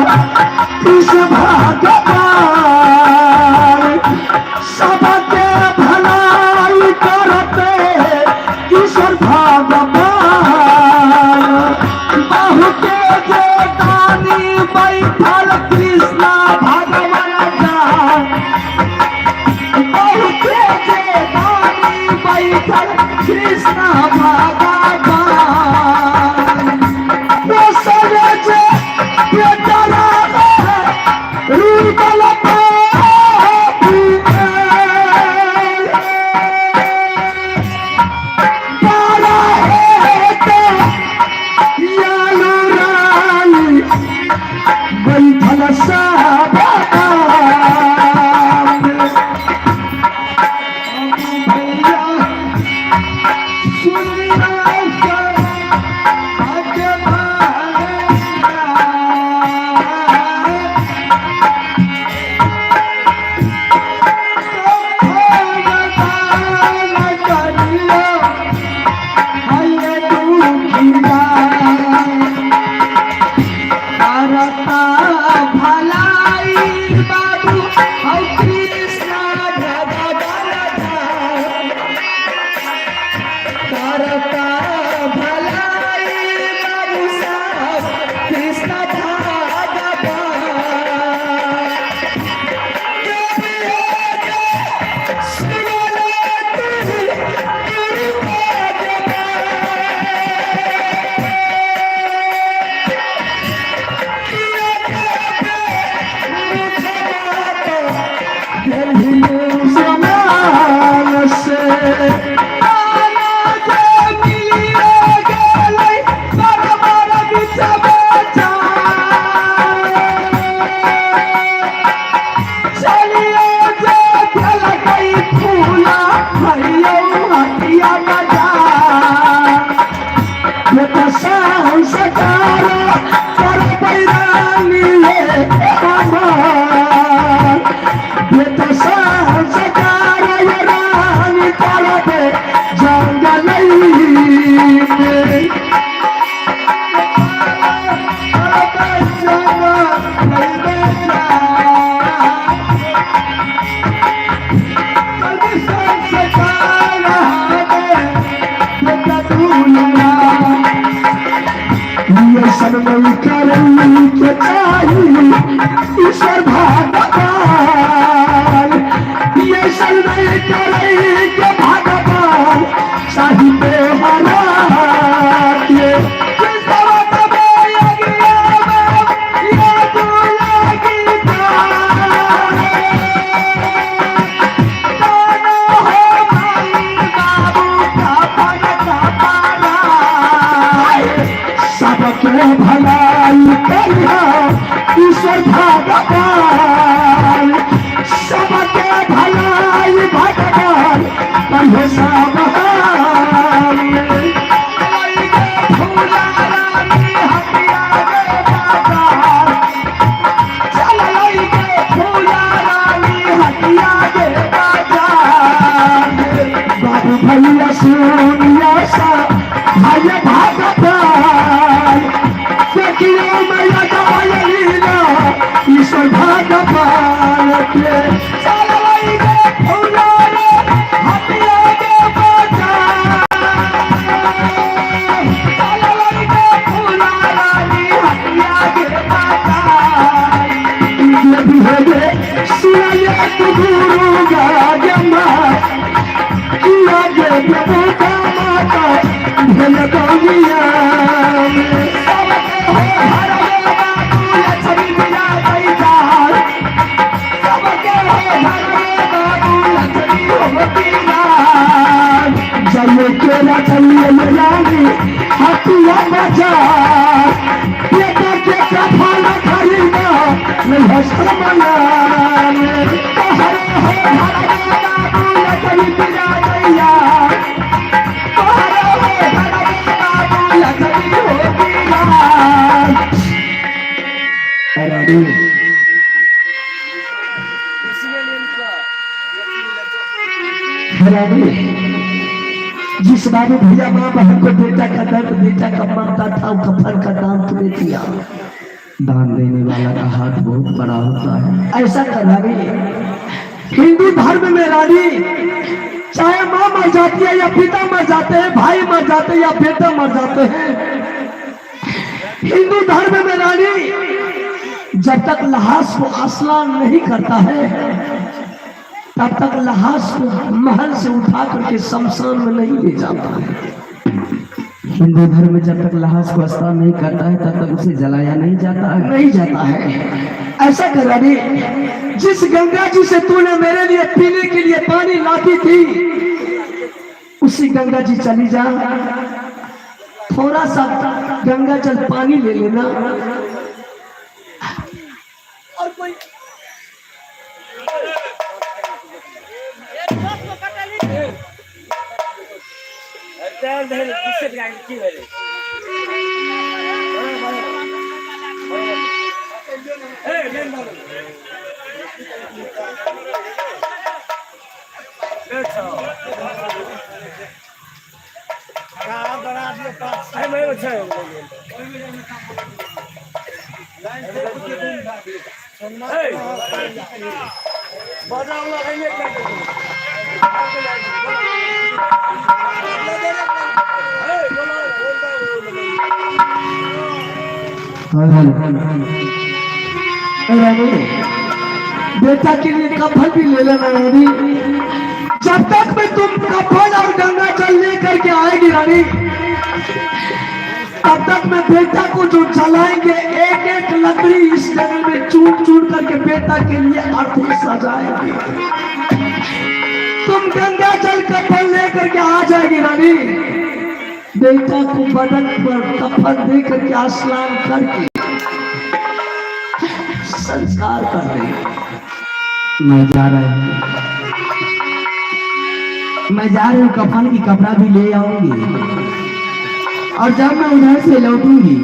इस भगवान सबके भलाई करते ईश्वर भगवान बाहु के जे दानी बैठल कृष्ण भगवान बाहु के जे दानी बैठल कृष्ण भगवान दोसरे जे बेचारा रुदल ईश्वर भगवान ये सर्वे करेंगे भगवान साहित्य हरा भलाई करिया ईश्वर भगवान सबके भलाई भगवान करियो सब बाबू भैया सुनिया सा भाई भगवान ईश्वर भगवान के जिस बाबू भैया माँ बहन को बेटा का दर्द बेटा का ममता था कफन का दाम तुम्हें दिया दान देने वाला का हाथ बहुत बड़ा होता है। ऐसा करना भी हिंदू धर्म में रानी, चाहे माँ मर जाती है या पिता मर जाते हैं, भाई मर जाते हैं या बेटा मर जाते हैं, हिंदू धर्म में रानी जब तक लाश को स्नान नहीं करता है तब तक लाश को महल से उठा करके शमशान में नहीं ले जाता है। हिंदू धर्म में जब तक लाश को स्नान नहीं करता है तब तक उसे जलाया नहीं जाता है। ऐसा कर रानी, जिस गंगा जी से तूने मेरे लिए पीने के लिए पानी लाती थी उसी गंगा जी चली जा, थोड़ा सा गंगा जल पानी ले लेना और कोई बेटा के लिए कफन भी ले लेना रानी। जब तक मैं तुम कफन और गंगा जल लेकर के आएगी रानी तब तक मैं बेटा को जो जलाएंगे एक एक लकड़ी इस जंगल में चूर चूर करके बेटा के लिए अर्थी सजाएंगे। तुम गंगा जल कफन लेकर के आ जाएगी रानी, बेटा को बदन पर कफन दे करके स्नान करके संस्कार कर रहे। मैं जा रही हूँ कफन की कपड़ा भी ले आऊंगी और जब मैं उधर से लौटूंगी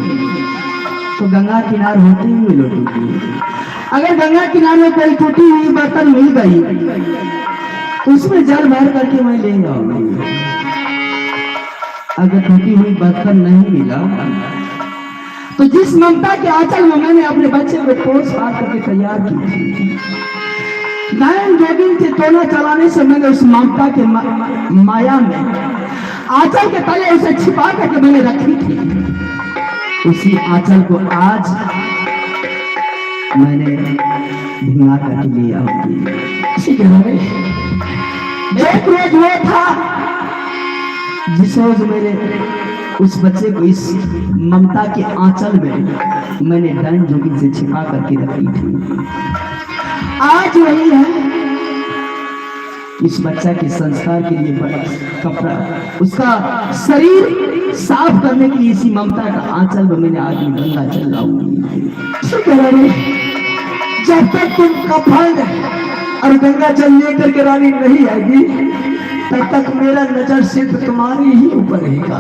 तो गंगा किनारे होते हुए लौटूंगी। अगर गंगा किनारे में कोई टूटी हुई बर्तन मिल गई उसमें जल भर करके मैं ले आऊंगी। अगर टूटी हुई बर्तन नहीं मिला तो जिस ममता के आंचल में मैंने अपने बच्चे को पोस पार करके तैयार की थी, नयन जोगिन से तोला चलाने से मैंने उस ममता के माया में आंचल के तले उसे छिपा करके मैंने रखी थी, उसी आंचल को आज मैंने भिंगा करके ले आऊंगी। एक रोज वो था जिस रोज मेरे उस बच्चे को इस ममता के आंचल में मैंने नयन जोगिन से छिपा करके रखी थी, आज वही है। इस बच्चा के संस्कार के लिए बड़ा कपड़ा, उसका शरीर साफ करने के लिए इसी ममता का आंचल में मैंने आज गंगा जल लाऊंगी। जब तक तुम कफन और गंगा जल लेकर के रानी नहीं आएगी तब तक मेरा नजर सिर्फ तुम्हारे ही ऊपर रहेगा।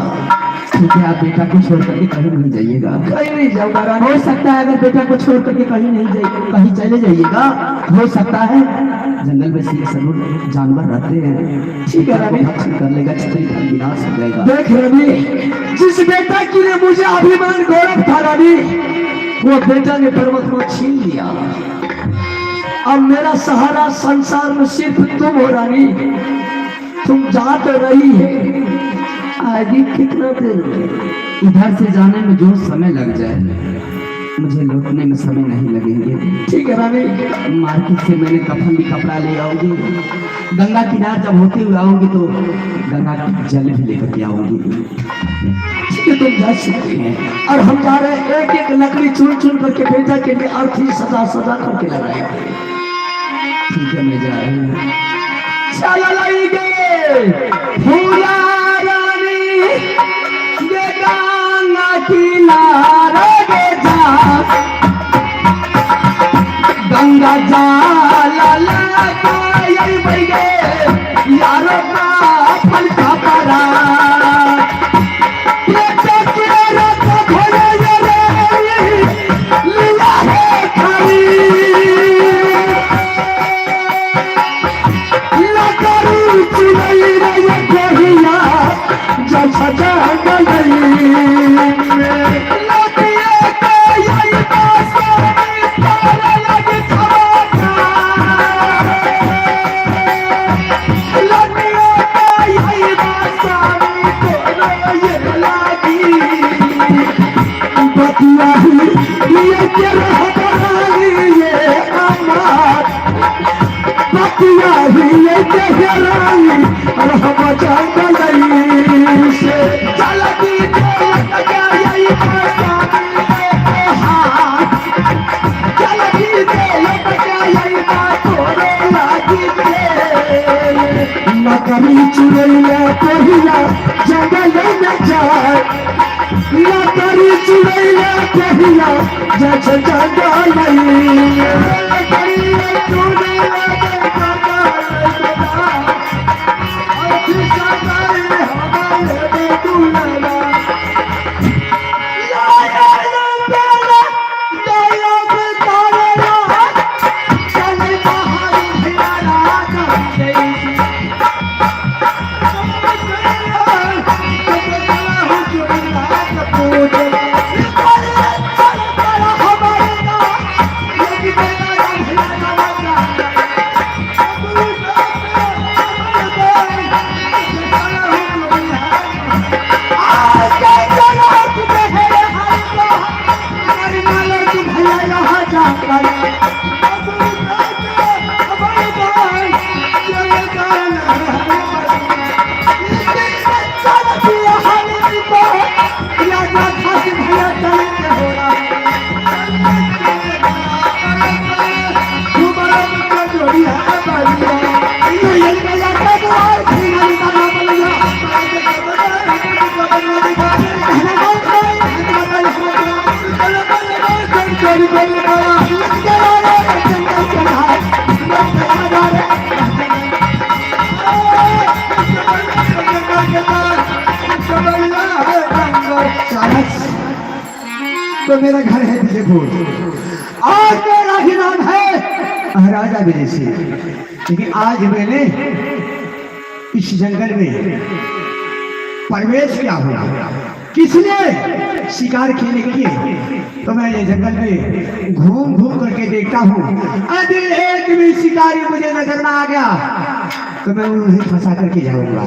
ठीक है, आप बेटा को छोड़ करके कहीं नहीं जाइएगा। कहीं नहीं जाऊंगा। हो सकता है अगर बेटा को छोड़ करके कहीं चले जाइएगा, हो सकता है जंगल में सिंह जरूर जानवर रहते हैं। ठीक है रवि, कर लेगा, विनाश हो जाएगा। देख रवि, जिस बेटा के लिए मुझे अभिमान गौरव था रवि, वो बेटा ने पर्वत को छीन लिया। अब मेरा सहारा संसार में सिर्फ तुम हो रानी। तुम जा तो रही है, आगे कितना देर इधर से जाने में जो समय लग जाए मुझे लौटने में समय नहीं लगेंगे। ठीक है रानी, मार्केट से मैंने कफन भी कपड़ा ले आऊंगी, गंगा किनारे जब होते हुए आऊंगी तो गंगा की जल भी लेकर के आऊंगी। ठीक है, तुम जा सकती हैं। और हम जा रहे हैं, एक एक लकड़ी चुन चुन करके बेटा के लिए अर्थी सजा सजा करके लगाएंगे। ठीक है, मैं जा रही हूँ। चला लाएंगे फूला रानी ये गंगा किनारे जा, गंगा जाला लगाई बैगे यारो का फल का परा। सजा गई जंगल से चलती यही कभी चुरैया कहिया जंगल में जाए या कभी चुरैया कहिया जैसे जंगल तो मेरा घर है विजयपुर और मेरा ही नाम है राजा विजय सिंह। लेकिन आज मैंने इस जंगल में प्रवेश किया हुआ किसने शिकार खेलने के लिए। तो मैं ये जंगल में घूम घूम करके देखता हूँ, यदि एक भी शिकारी मुझे नजर ना आ गया तो मैं उन्हें फंसा करके जाऊंगा।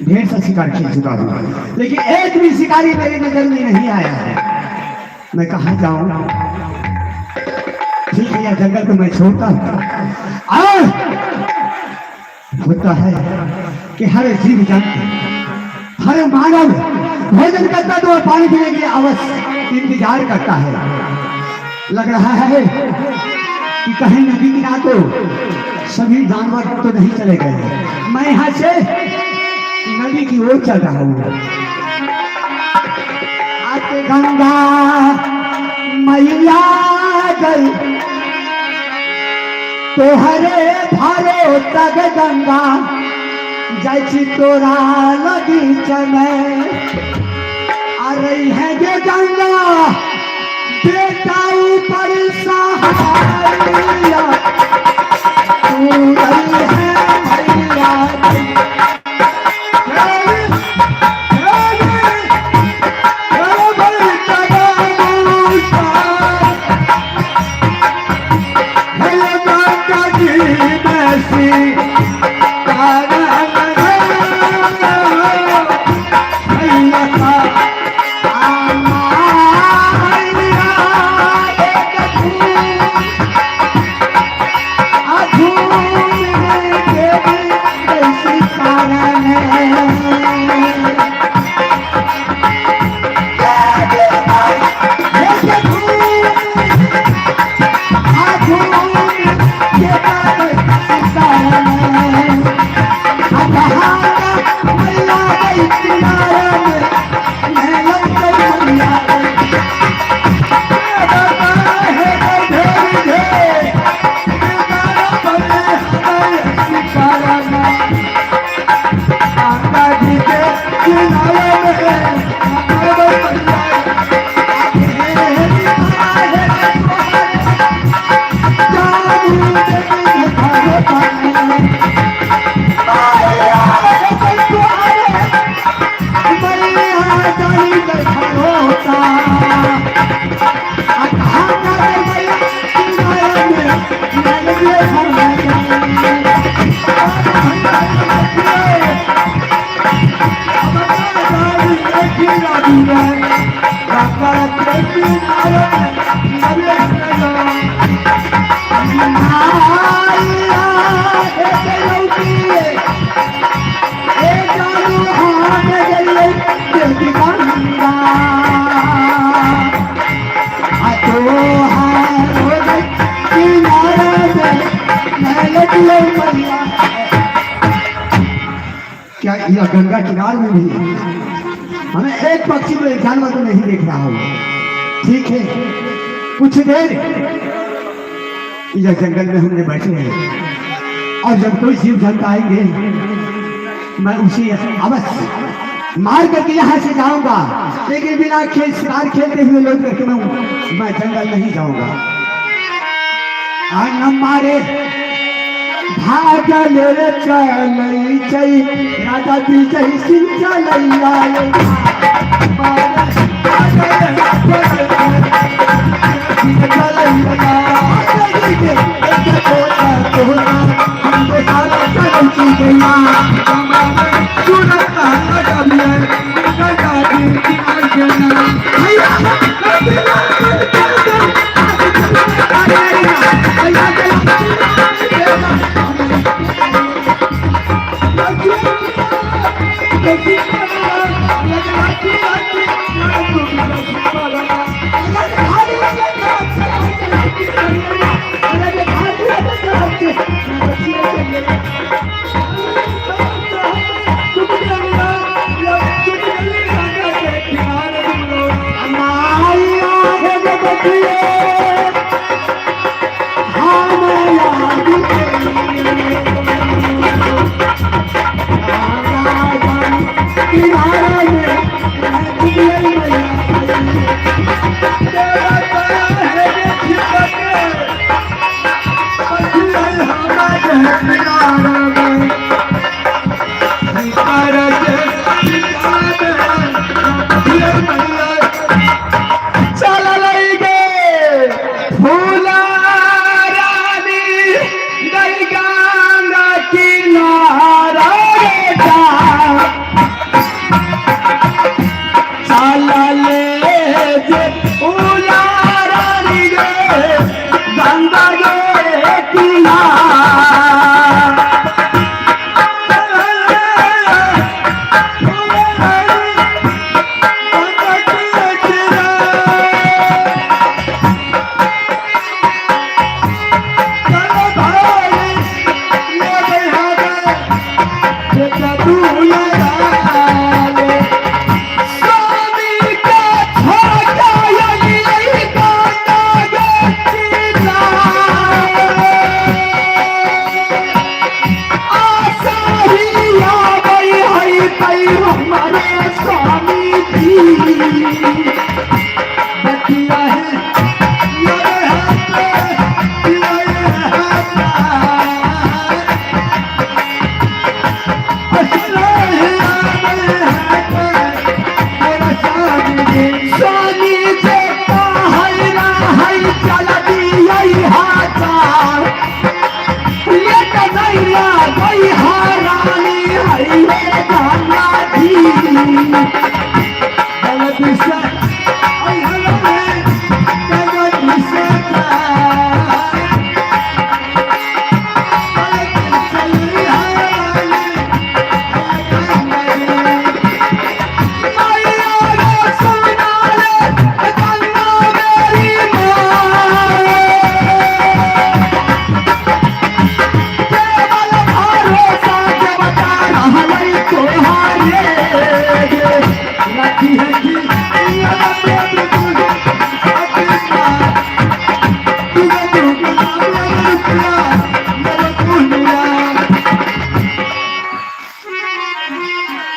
ढेर सा शिकार खेल चुका हूँ, लेकिन एक भी शिकारी मेरी नजर में नहीं आया है। मैं कहाँ जाऊँ? ठीक है, यह जंगल को मैं छोड़ता हूँ। और होता है कि हर जीव जंतु, हर मानव भोजन करता तो पानी पीने के लिए अवश्य इंतजार करता है। लग रहा है कि कहीं नदी किनारे तो सभी जानवर तो नहीं चले गए। मैं यहाँ से नदी की ओर चल रहा हूँ। आके गंगा मैया गई तोहरे भारो तग गंगा जैसी तोरा लगी चले आ रही है ये गंगा बेटा ऊपर सहारिया तू रही है मैया क्या यह गंगा किनार में भी हमें एक पक्षी को एक जानवर तो नहीं देख रहा हूँ। ठीक है, कुछ देर यह जंगल में हमने बैठे हैं और जब कोई जीव जंतु आएंगे मैं उसे अवश्य मार करके यहाँ से जाऊंगा, लेकिन बिना शिकार खेलते हुए लौट करके मैं जंगल नहीं जाऊंगा। हमारे भागल चलई चई राजा जी जय सिंह चलैया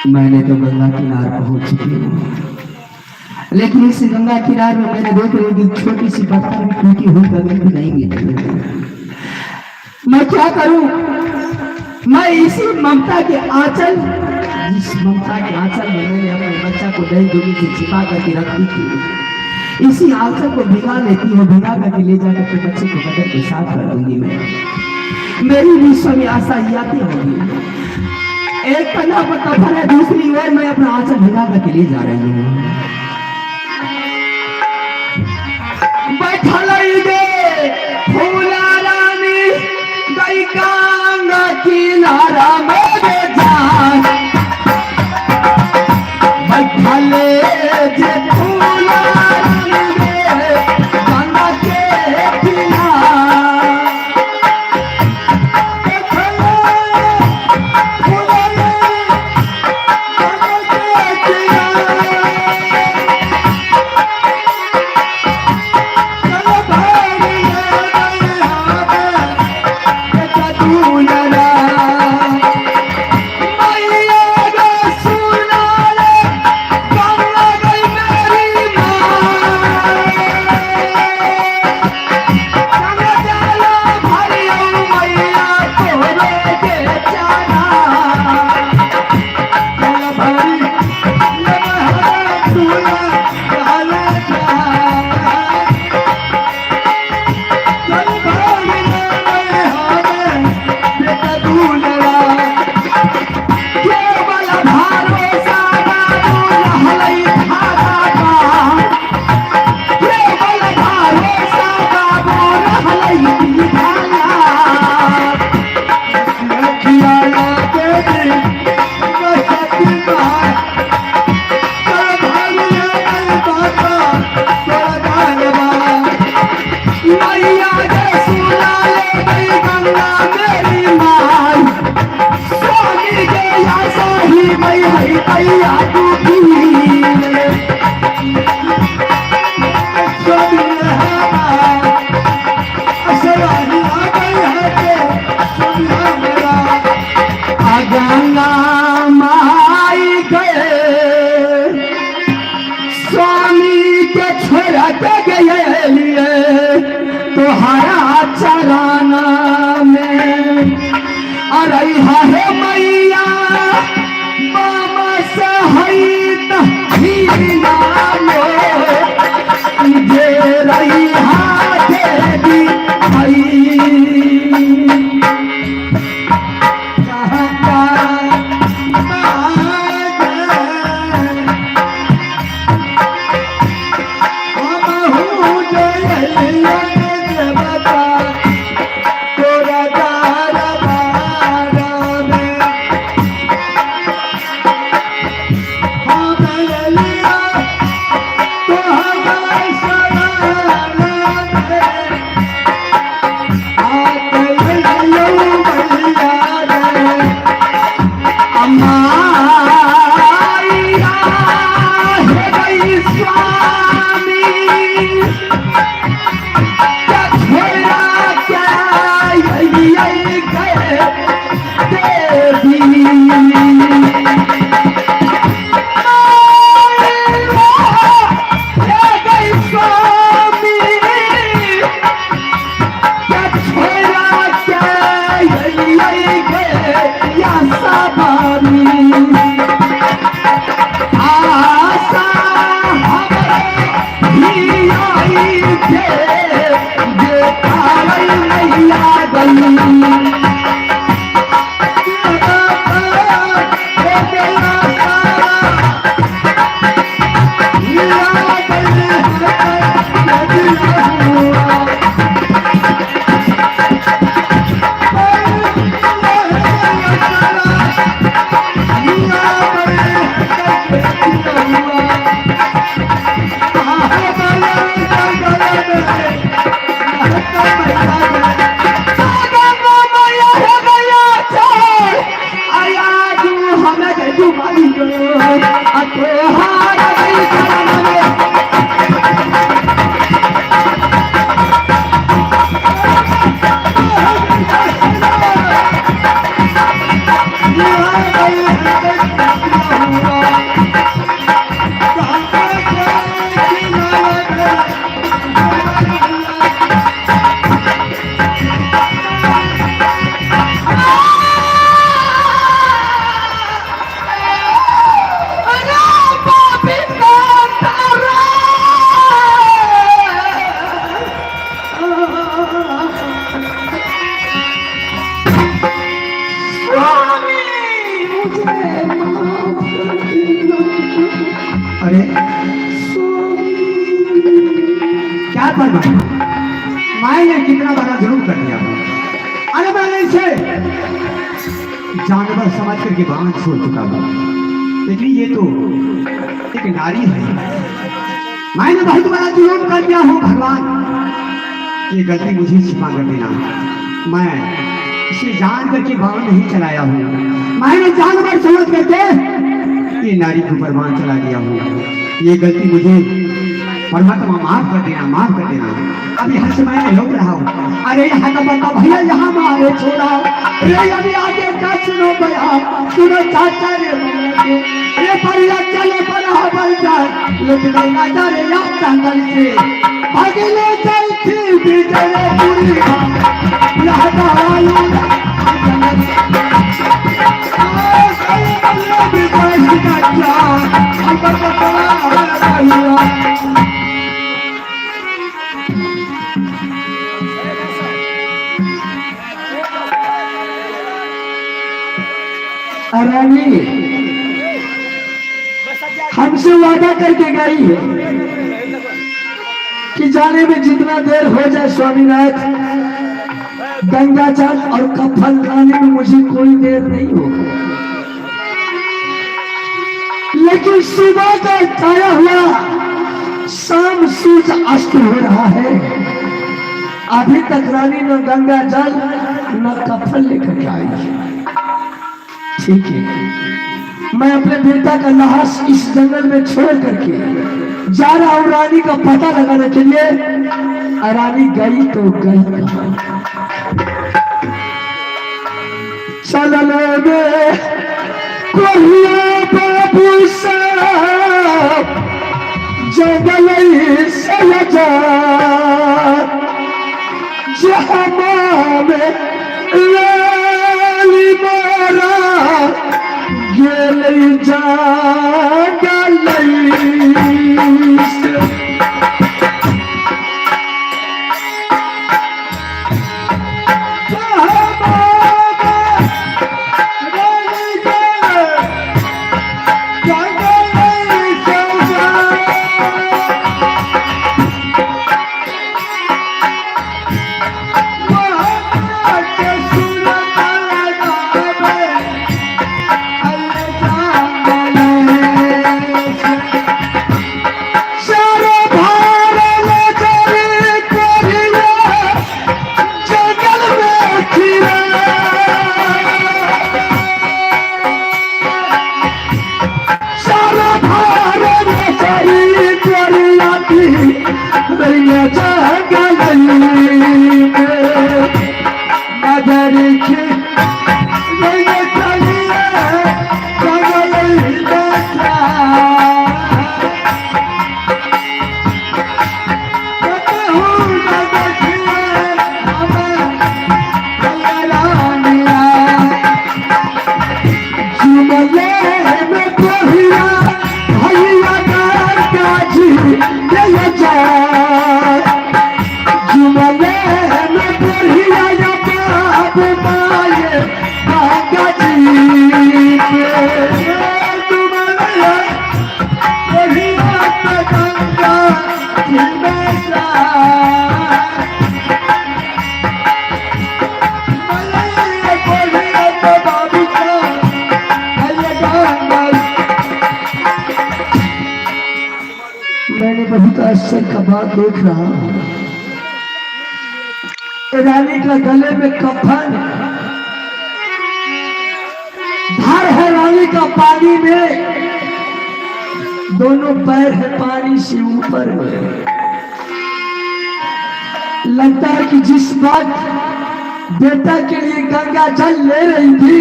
मैंने तो गंगा किनार पहुंच चुकी हूँ, लेकिन इस गंगा किनार में मैंने देख रही कि छोटी सी पत्थर भी टूटी हुई कभी भी नहीं मिली। मैं क्या करूं? मैं इसी ममता के आंचल, इस ममता के आंचल में मैंने अपने बच्चा को दही दूनी से छिपा करके रखी थी, इसी आंचल को भिगा लेती हूँ, भिगा करके ले जाकर के बच्चे को बदल के साथ कर दूंगी। मैं मेरी विश्व में आशा याती होगी। एक कन्या पर कफन है, दूसरी ओर मैं अपना आंचल भिगा करके ले जा रही हूँ। बैठा गे फूला रानी किनारा मेरे जान बैठले जे फूला रे गंगा के किनारा तोहरा चराना में अरे है मैया मामा सहित हीना में जे रही देवी अरे क्या पर माई ने कितना बड़ा जुर्म कर दिया। अरे मैंने इसे जानवर समझ करके बांध छोड़ चुका हूँ, लेकिन ये तो एक नारी है। मैंने बहुत बड़ा जुर्म कर दिया हूँ भगवान, ये गलती मुझे क्षमा कर देना। मैं इसे जान करके बाण नहीं चलाया हूँ, मैंने जानवर समझ करके ये नारी के ऊपर बाण चला दिया हूँ। ये गलती मुझे परमात्मा माफ कर देना, माफ कर देना। अभी यहाँ से मैं लौट रहा हूँ। अरे यहाँ का बता भैया, यहाँ मारे छोड़ा। अरे अभी आगे का सुनो भैया, सुनो चाचा रे रे परिया चले बना बन जाए, लेकिन ना जाने याद जंगल से अगले चलती बिजले पूरी लहरा आलू जंगल रानी हमसे वादा करके गई है कि जाने में जितना देर हो जाए स्वामीनाथ, गंगा जल और कफन लाने में मुझे कोई देर नहीं होगी। लेकिन सुबह का छाया हुआ शाम सूर्य अस्त हो रहा है, अभी तक रानी न गंगा जल न कफन लेकर आई है। ठीक है, मैं अपने बेटा का लाश इस जंगल में छोड़ करके जा रहा हूँ रानी का पता लगाने के लिए। रानी गई तो गई कहाँ? चलो बाबू साहब जंगल से जा जहाँ में लाली मारा गेल जागल से मैंने बहुत आश्चर्य का बात देख रहा हूँ। रानी का गले में कफन, धर है रानी का पानी में, दोनों पैर है पानी से ऊपर में। लगता है कि जिस वक्त बेटा के लिए गंगा जल ले रही थी,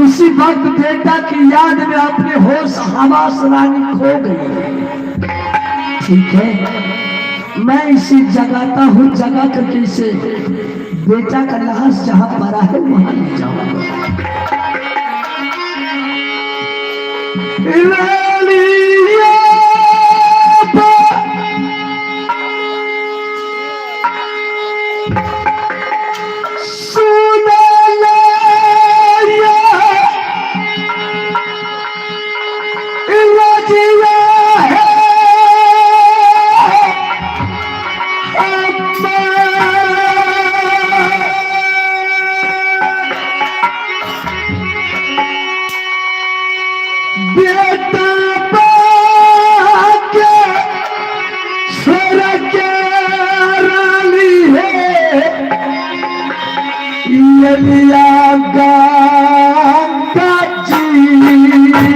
उसी वक्त बेटा की याद में अपने होश हवास रानी खो गई। ठीक है, मैं इसे जगाता हूँ, जगा करके इसे बेटा का लाश जहाँ पड़ा है वहां ले जाऊंगा। ये लिया गंगा जी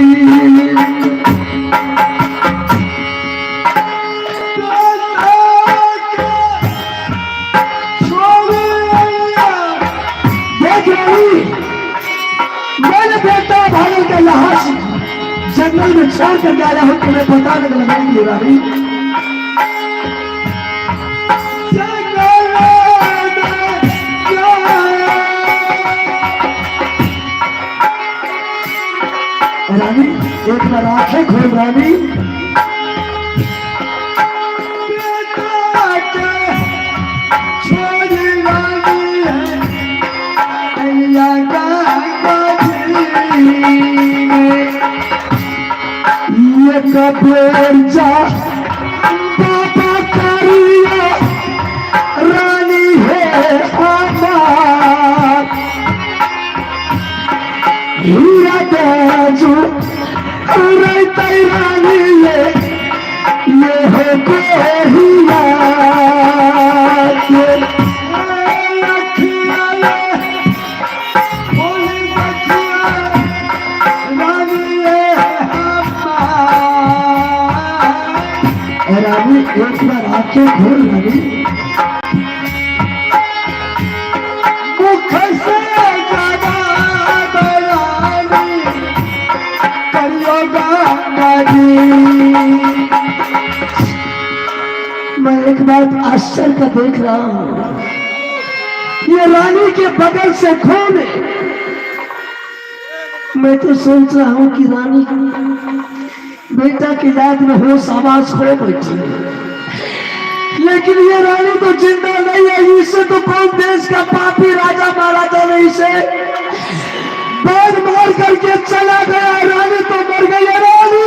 देख रही मैंने बेटा भाई का यहाँ जंगल में छोड़ कर आया हूँ तुम्हें पता नहीं लगाएंगे रानी रानी एक बार आंखें खोल रानी ये कब्र जा बाबा करिए रानी है हमार हीरा बाजू रहते रानी ये है गोहिया रानी एक बार आंखें खोल रानी मुख से मैं एक बात आश्चर्य का देख रहा हूं ये रानी के बगल से खून है मैं तो सोच रहा हूं कि रानी बेटा की याद में होश आवाज खो बैठी लेकिन ये रानी तो जिंदा नहीं है इसे तो कौन देश का पापी राजा महाराजा ने इसे बाढ़ मार करके चला गया रानी तो मर गई रानी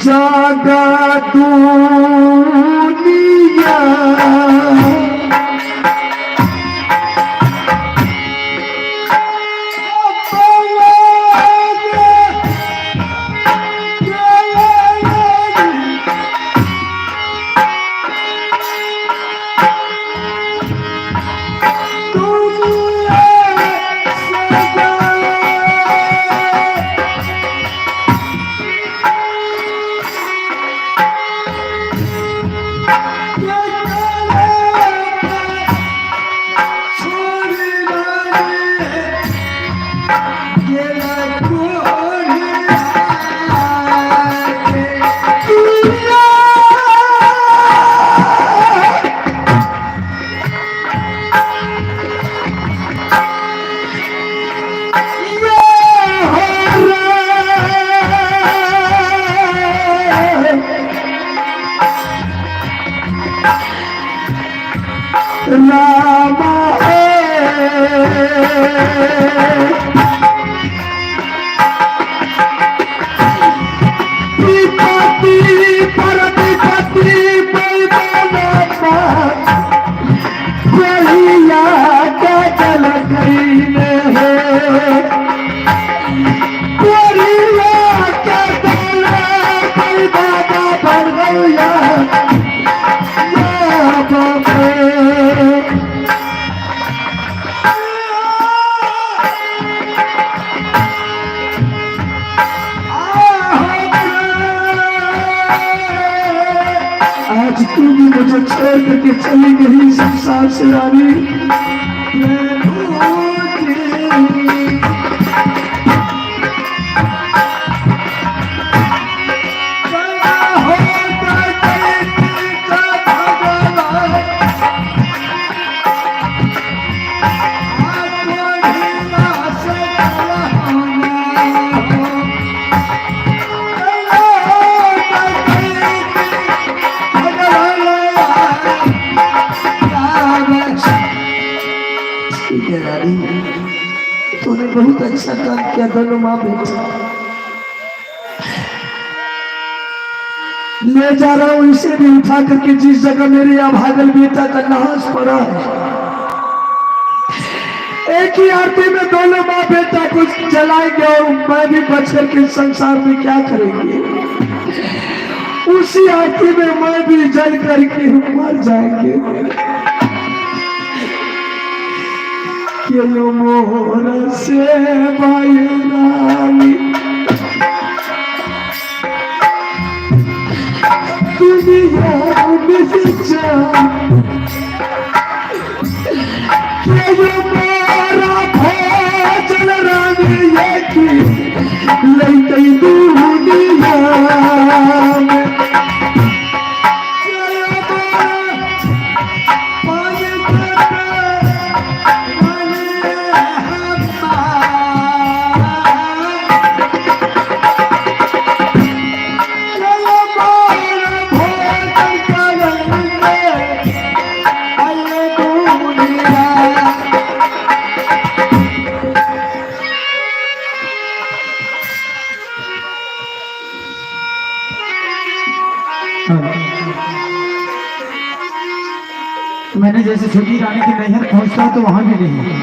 जागा दुनिया आज तू भी मुझे छोड़ करके चली गई संसार से रानी बहुत अच्छा काम किया दोनों माँ बेटा। ले जा रहा हूँ इसे भी उठा करके जिस जगह मेरे यहाँ भागल बेटा का लाश पड़ा है। एक ही आरती में दोनों माँ बेटा कुछ जलाएंगे और मैं भी बच करके संसार में क्या करेंगे। उसी आरती में मैं भी जल करके मर जाएंगे। केलो मोर से बायरानी दुनिया में जा केलो मोरा भोजन रानी ये की लैते दुनिया में मैंने जैसे छोटी रानी के नैहर पहुंचता तो वहां भी नहीं।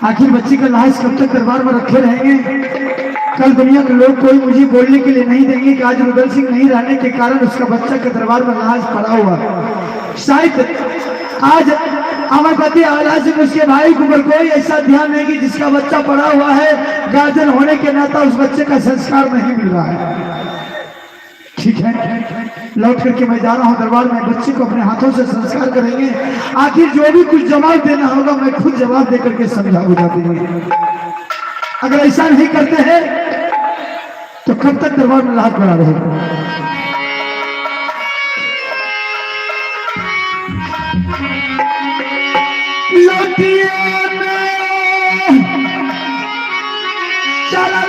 आखिर बच्ची का लाश कब तक दरबार में रखे रहेंगे। कल दुनिया के लोग कोई मुझे बोलने के लिए नहीं देंगे कि आज रुदल सिंह नहीं रहने के कारण उसका बच्चा के दरबार में लाश पड़ा हुआ। शायद आज अमरपति आला सिंह उसके भाई को कोई ऐसा ध्यान नहीं कि जिसका बच्चा पड़ा हुआ है, गार्जियन होने के नाता उस बच्चे का संस्कार नहीं मिल रहा है। ठीक है, लौट करके मैं जा रहा हूँ दरबार में, बच्चे को अपने हाथों से संस्कार करेंगे। आखिर जो भी कुछ जवाब देना होगा मैं खुद जवाब दे करके समझा बुझा देंगे। अगर ऐसा नहीं करते हैं तो कब तक दरबार में लाश पड़ा रहेगा। चला